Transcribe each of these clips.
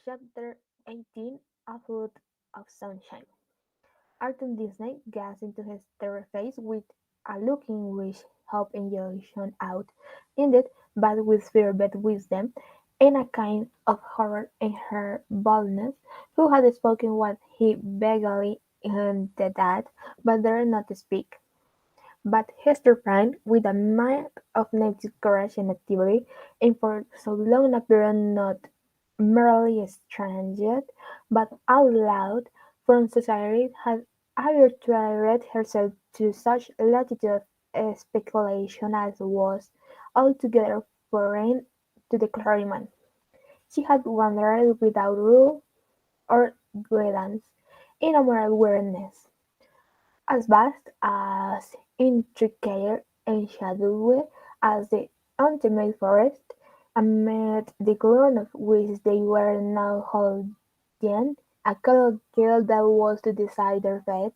Chapter 18. A Flood of Sunshine. Arthur Disney gazed into his terror face with a look in which hope and joy shone out, indeed, but with fear but wisdom, and a kind of horror in her boldness, who had spoken what he vaguely hinted at, but dared not speak. But Hester Prynne, with a mind of native courage and activity, and for so long appeared not merely estranged, but outlawed from society, had habituated herself to such latitude of speculation as was altogether foreign to the clergyman. She had wandered without rule or guidance, in a moral weariness as vast, as intricate and shadowy as the ultimate forest, amid the gloom of which they were now holding a colloquial that was to decide their fate.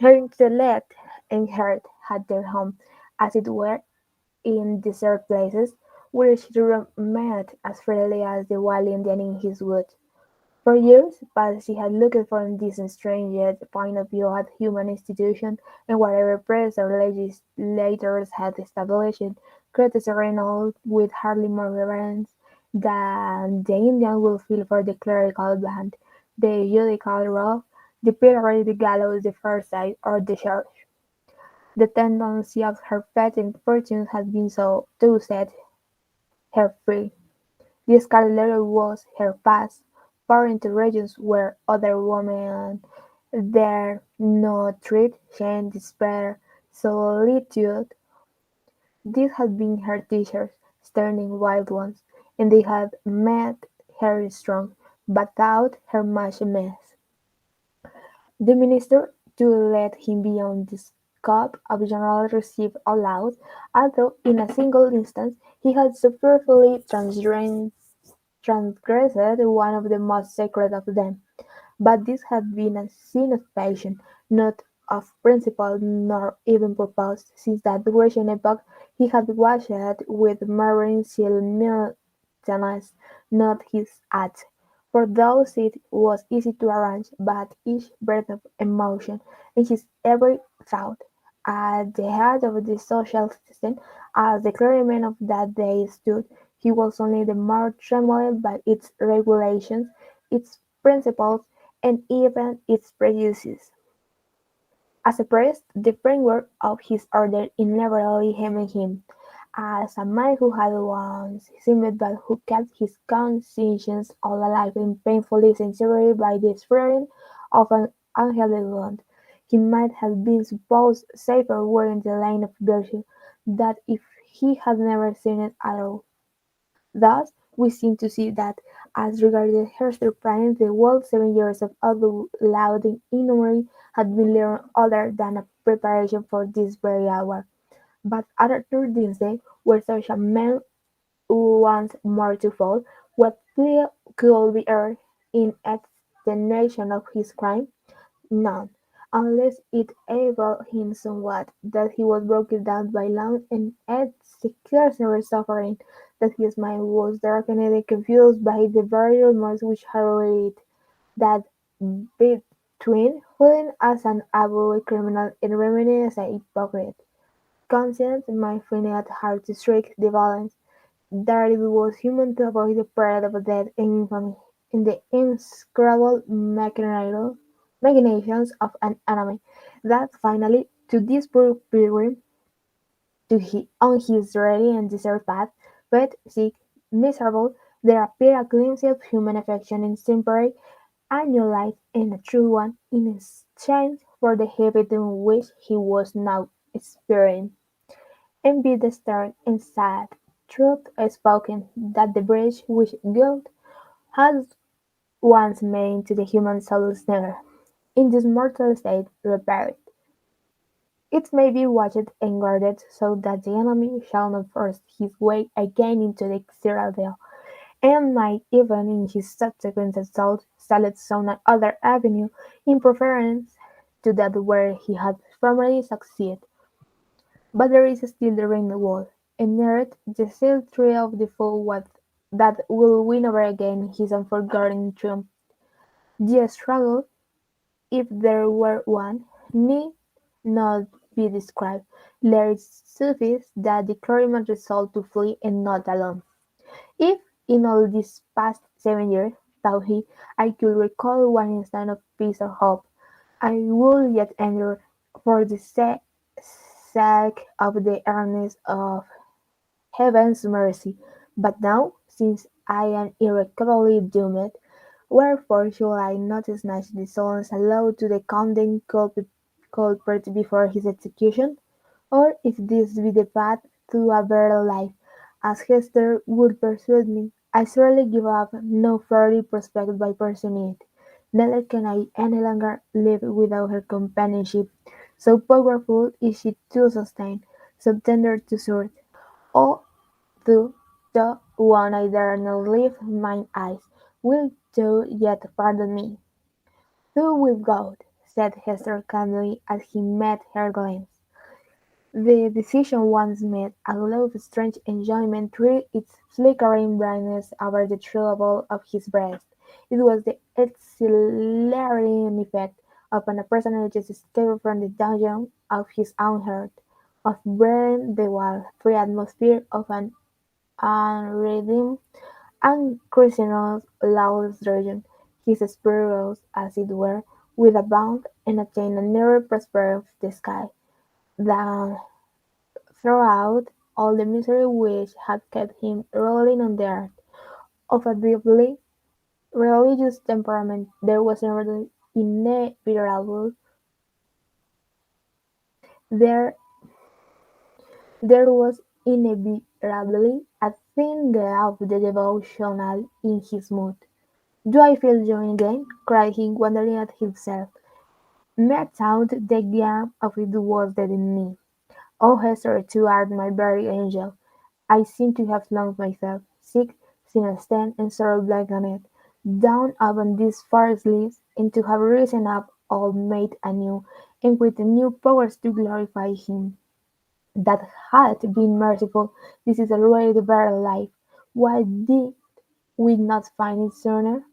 Her intellect and heart had their home, as it were, in desert places, where she roamed as freely as the wild Indian in his woods. For years past she had looked from this estranged point of view at human institutions, and whatever press or legislators had established, criticizing all with hardly more reverence than the Indian would feel for the clerical band, the judicial robe, the pillory, the gallows, the fireside, or the church. The tendency of her fate and fortune had been so to set her free. The Scarlet was her path, far into regions where other women dare not tread, shame, despair, solitude. These had been her teachers, stern and wild ones, and they had made her strong, but taught her much amiss. The minister, to let him beyond the scope of general received allowed, although in a single instance he had so fearfully transgressed one of the most sacred of them. But this had been a sin of passion, not of principle nor even purpose, since that Grecian epoch he had watched with marine simultaneousness, not his acts. For those it was easy to arrange, but each breath of emotion, and his every thought, at the head of the social system, as the clergyman of that day stood, he was only the more trembled by its regulations, its principles, and even its prejudices. As a priest, the framework of his order inevitably hemmed him; as a man who had once seemed but who kept his conscience all alive and painfully sensitive by the spreading of an unhealthy wound, he might have been supposed safer wearing the line of virtue than if he had never seen it at all. Thus we seem to see that, as regarded Hester Prynne, the whole 7 years of outlawed ignominy had been little other than a preparation for this very hour. But Arthur Dinsday, were such a man once more to fall, what plea could be heard in extenuation of his crime? None, unless it availed him somewhat that he was broken down by long and extraordinary suffering, that his mind was darkened and confused by the very remorse which harrowed it, that between feeling as an avowed criminal and remaining as an hypocrite, conscience might find it hard to strike the balance, that it was human to avoid the pride of death and infamy, in the inscrutable machinations of an enemy; that finally, to this poor pilgrim, on his ready and deserted path, wet, sick, miserable, there appeared a glimpse of human affection and sympathy, a new light and a true one, in exchange for the heavy doom which he was now experiencing. And be the stern and sad truth spoken, that the breach which guilt has once made into the human soul is never, in this mortal state, repaired. It may be watched and guarded so that the enemy shall not force his way again into the citadel, and might even in his subsequent assault select some other avenue in preference to that where he had formerly succeeded. But there is still the ring wall, and near it the sealed tree of the full that will win over again his unforgotten triumph. The struggle, if there were one, need not be described. Let it suffice that the clergyman resolved to flee and not alone. If, in all these past 7 years, thought he, I could recall one instant of peace or hope, I would yet endure, for the sake of the earnest of Heaven's mercy. But now, since I am irrevocably doomed, wherefore should I not snatch the solace allowed to the condemned culprit before his execution? Or, if this be the path to a better life, as Hester would persuade me, I surely give up no further prospect by pursuing it. Neither can I any longer live without her companionship, so powerful is she to sustain, so tender to soothe. Oh, thou, the one I dare not lift mine eyes, wilt thou yet pardon me? "Thou wilt go," said Hester calmly as he met her glance. The decision once made, a glow of strange enjoyment threw its flickering brightness over the trouble of his breast. It was the exhilarating effect upon a prisoner just escaped from the dungeon of his own heart, of breathing the wild, free atmosphere of an unredeemed and Christian's lawless region. His spirit rose, as it were, with a bound, and attained a nearer prospect of the sky, than throughout all the misery which had kept him rolling on the earth. Of a deeply religious temperament, there there was inevitably a thin glare of the devotional in his mood. "Do I feel joy again?" cried he, wondering at himself. Methought the germ of it was dead in me. "O Hester, thou art my very angel. I seem to have flung myself, sick, sin-stained, and sorrow-blackened, down upon these forest leaves, and to have risen up all made anew, and with new powers to glorify him that hath been merciful. This is already the better life. Why did we not find it sooner?"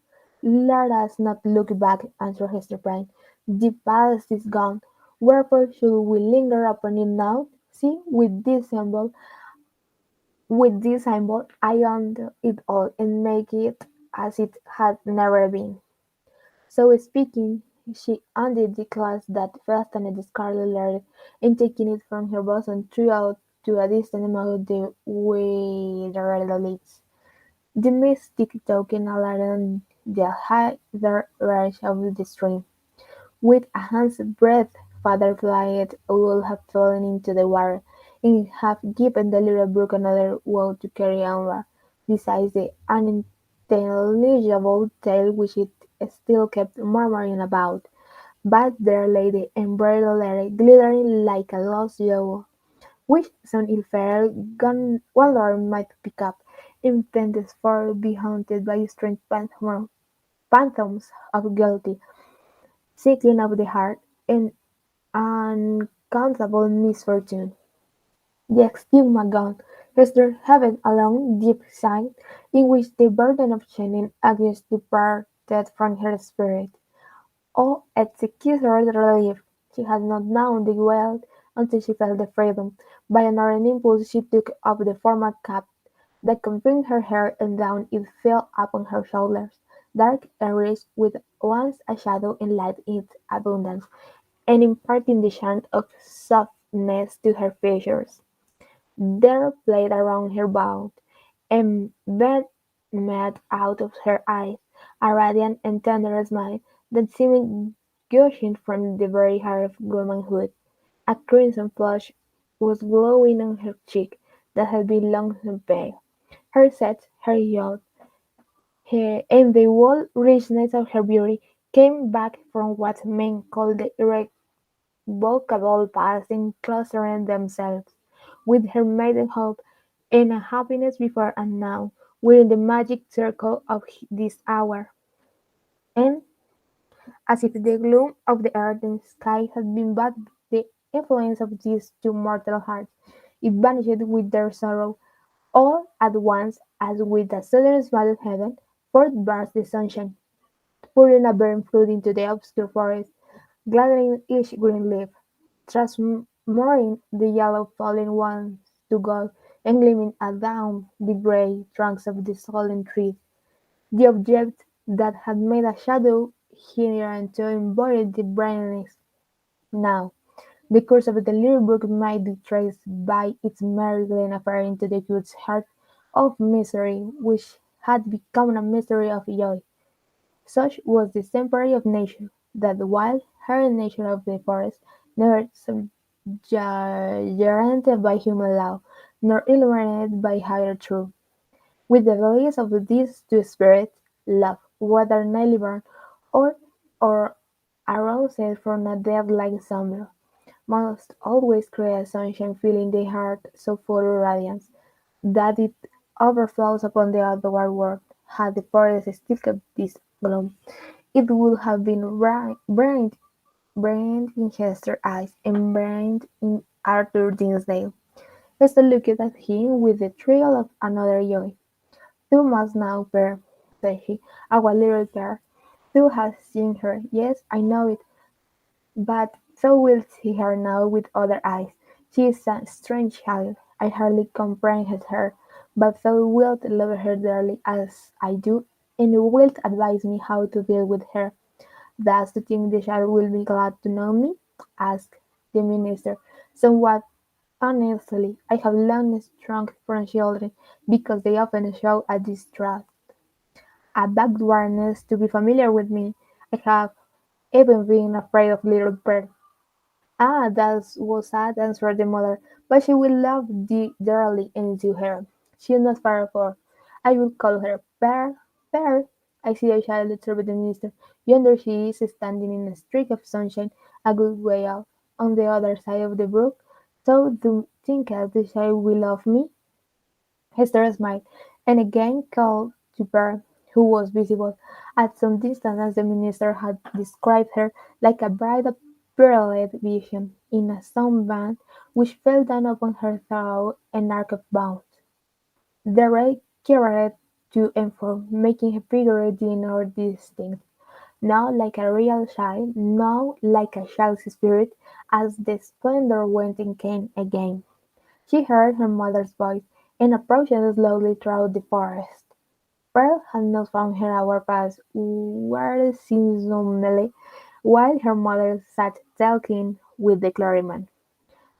"Let us not look back," answered Hester Prynne. "The past is gone. Wherefore should we linger upon it now? See, with this symbol I undo it all, and make it as it had never been." So speaking, she undid the clasp that fastened the scarlet letter, and taking it from her bosom, threw out to a distance among the withered leaves. The mystic token alerted the hither rush of the stream. With a hand's breadth farther flight would have fallen into the water, and have given the little brook another woe to carry onward, besides the unintelligible tale which it still kept murmuring about. But there lay the embroidered letter, glittering like a lost jewel, which some ill-fated wanderer might pick up, and thenceforth be haunted by strange phantoms of guilty, sickling of the heart, and uncountable misfortune. The exhumed gone, Hester heaved a long, deep sigh, in which the burden of shame and anguish departed from her spirit. Oh, exquisite relief! She had not known the wealth until she felt the freedom. By another impulse she took up the formal cap that confined her hair, and down it fell upon her shoulders, dark and rich, with once a shadow and light in its abundance, and imparting the charm of softness to her features. There played around her mouth, and beamed out of her eyes, a radiant and tender smile, that seemed gushing from the very heart of womanhood. A crimson flush was glowing on her cheek, that had been long so pale. Her sex, her youth, and the whole richness of her beauty came back from what men call the irrevocable past, and clustering themselves, with her maiden hope and a happiness before and now, within the magic circle of this hour. And, as if the gloom of the earth and sky had been but the influence of these two mortal hearts, it vanished with their sorrow. All at once, as with a sudden smile of heaven, forth burst the sunshine, pouring a burning flood into the obscure forest, gladdening each green leaf, transforming the yellow fallen ones to gold, and gleaming adown the grey trunks of the fallen trees. The object that had made a shadow hitherto embodied the brightness. Now, the course of the little brook might be traced by its merry glen afar into the good heart of misery, which had become a mystery of joy. Such was the temperament of nature, that the wild, hairy nature of the forest, never subjugated by human law, nor illuminated by higher truth. With the beliefs of these two spirits, love, whether nightly born or aroused from a death-like slumber, must always create sunshine filling the heart so full of radiance, that it overflows upon the outward world. Had the forest still kept this gloom, it would have been brilliant in Hester's eyes, and brilliant in Arthur Dinsdale. Hester looked at him with the thrill of another joy. "Thou must now bear," said she, "our little girl. Thou hast seen her. Yes, I know it. But thou wilt see her now with other eyes. She is a strange child. I hardly comprehend her, but thou wilt love her dearly as I do, and wilt advise me how to deal with her. Dost thou think the child will be glad to know me?" asked the minister, somewhat uneasily. "I have long shrunk from children, because they often show a distrust, a backwardness to be familiar with me. I have even been afraid of little Pearl." "Ah, that was sad," answered the mother, "but she will love thee dearly, and you her. She is not far off. I will call her. Pearl, Pearl, I see a child," observed the minister. "Yonder she is, standing in a streak of sunshine, a good way off, on the other side of the brook. So thou thinkest the child will love me?" Hester smiled, and again called to Pearl, who was visible at some distance as the minister had described her, like a bright pearled vision in a sunband which fell down upon her through an arc of bound. The ray carried to and fro, making her figure dim or distinct, now like a real child, now like a child's spirit, as the splendor went and came again. She heard her mother's voice, and approached slowly through the forest. Pearl had not found her hour past, where seemingly, while her mother sat talking with the clergyman.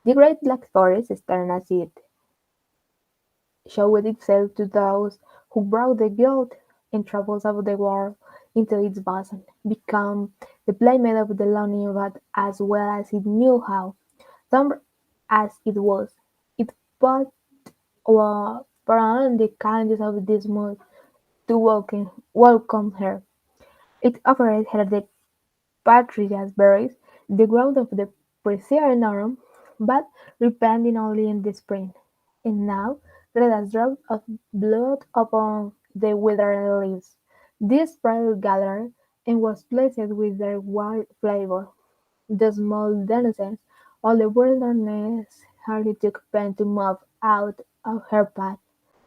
The great black forest, stern as it showed itself to those who brought the guilt and troubles of the world into its bosom, became the playmate of the lonely but as well as it knew how. Sombre as it was, it put on the kindness of this mood to welcome her. It offered her the partridge's berries, the growth of the preceding autumn, but ripening only in the spring. And now let us drop of blood upon the withered leaves. This Pearl gathered, and was pleased with their wild flavour. The small denizens of the wilderness hardly took pains to move out of her path.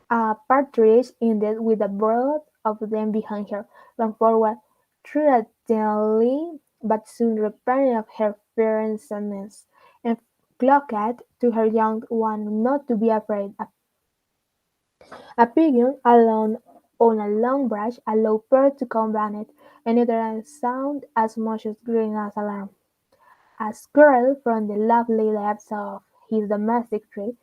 A partridge, indeed, with a brood of them behind her, ran forward threateningly, but soon repairing of her fear and sadness, and clucked to her young one not to be afraid. A pigeon alone on a long branch allowed Pearl to come beneath, and uttered a sound as much as greeting as alarm. A squirrel from the lovely depths of his domestic tree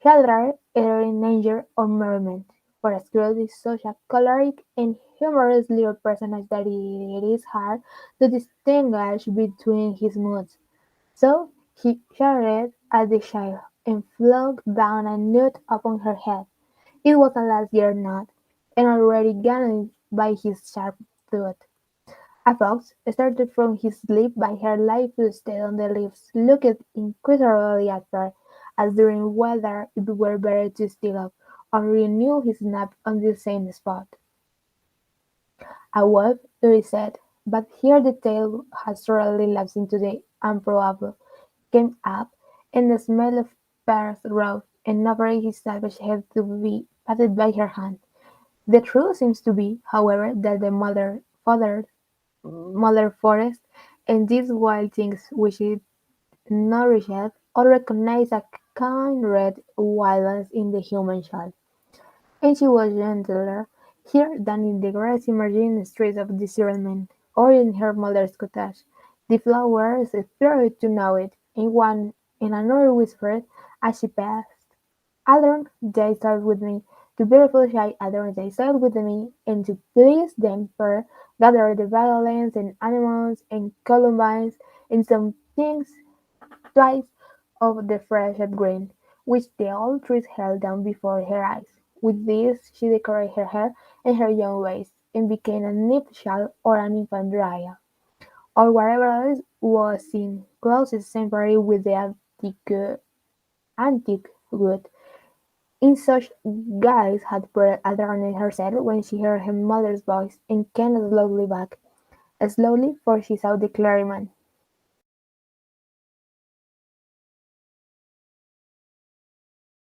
sheltered either in danger or merriment, for a squirrel is such a choleric and humorous little personage that it is hard to distinguish between his moods. So he shouted at the child, and flung down a nut upon her head. It was a last year nut, and already gagged by his sharp tooth. A fox started from his sleep by her light footsteps on the leaves, looked inquisitively at her, as during whether it were better to steal up, or renew his nap on the same spot. A wolf, Louis said, but here the tale has thoroughly lapsed into the improbable, came up, and the smell of pears rose, and offering his savage head to be patted by her hand. The truth seems to be, however, that the mother forest and these wild things which it nourished all recognize a kindred violence in the human child. And she was gentler here than in the grassy margin streets of the settlement, or in her mother's cottage. The flowers appeared to know it, and one and another whispered as she passed, "Adorn they sailed with me, the beautiful shy Adorn they sailed with me, and to please them fair gathered the violets and anemones and columbines, and some things twice of the freshest green, which the old trees held down before her eyes. With these she decorated her hair and her young waist, and became a nuptial or an infant dryad, or whatever else was in closest sympathy with the antique wood. In such guise had Pearl adorned herself when she heard her mother's voice, and came slowly back. Slowly, for she saw the clergyman,